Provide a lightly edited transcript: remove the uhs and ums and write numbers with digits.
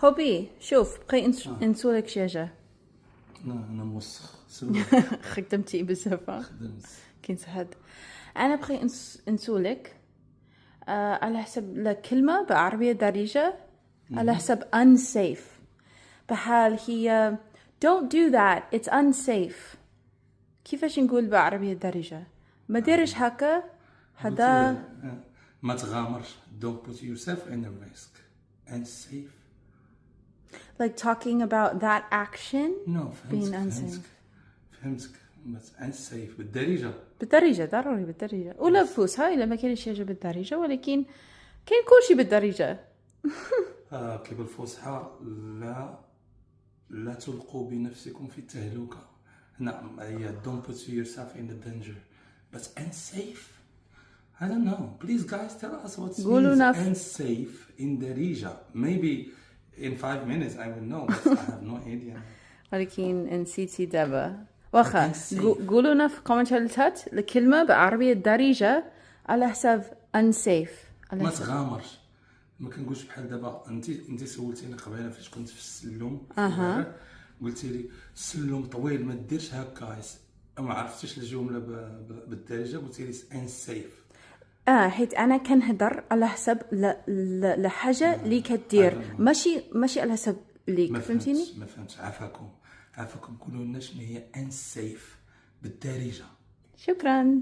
هوبي شوف بقي نسولك شجة. انا موسخ خدمتي بزاف خدمت كنت هاد. انا بقي نسولك على حسب الكلمة بعربية دارجة على حسب unsafe. بحال هي don't do that it's unsafe. كيفاش نقول بعربية دارجة؟ ما ديرش هكا هذا. ما تغامرش. don't put yourself in a risk. unsafe. like talking about that action no being unsafe. فهمتك بس unsafe بالدارجة ضروري بالدارجة ولا بفوسها إلا ما كاينش حاجة بالدارجة ولكن كاين كلشي بالدارجة. كي بالفصحى لا تلقوا بنفسكم في التهلكة. نعم هي don't put yourself in the danger but unsafe. I don't know. Please guys tell us what means unsafe in Darija. Maybe in 5 minutes I will know but I have no idea. ولكن نسيتي دابا واخا قولوا لنا في الكومنتات الكلمة بعربية دارجة على حساب unsafe. ما تغامرش. ما كنقولش بحال دابا انت سولتيني قبيله فاش كنت في السلم قلتي لي السلم طويل ما ديرش هكا ما عرفتيش الجمله بالدارجه قلتي لي انسيف. حيت انا كنهضر على حسب لحاجه اللي كدير ماشي على حسب ليك. فهمتيني؟ ما فهمتش. عافاكم قولوا لنا شنو هي انسيف بالدارجه. شكرا.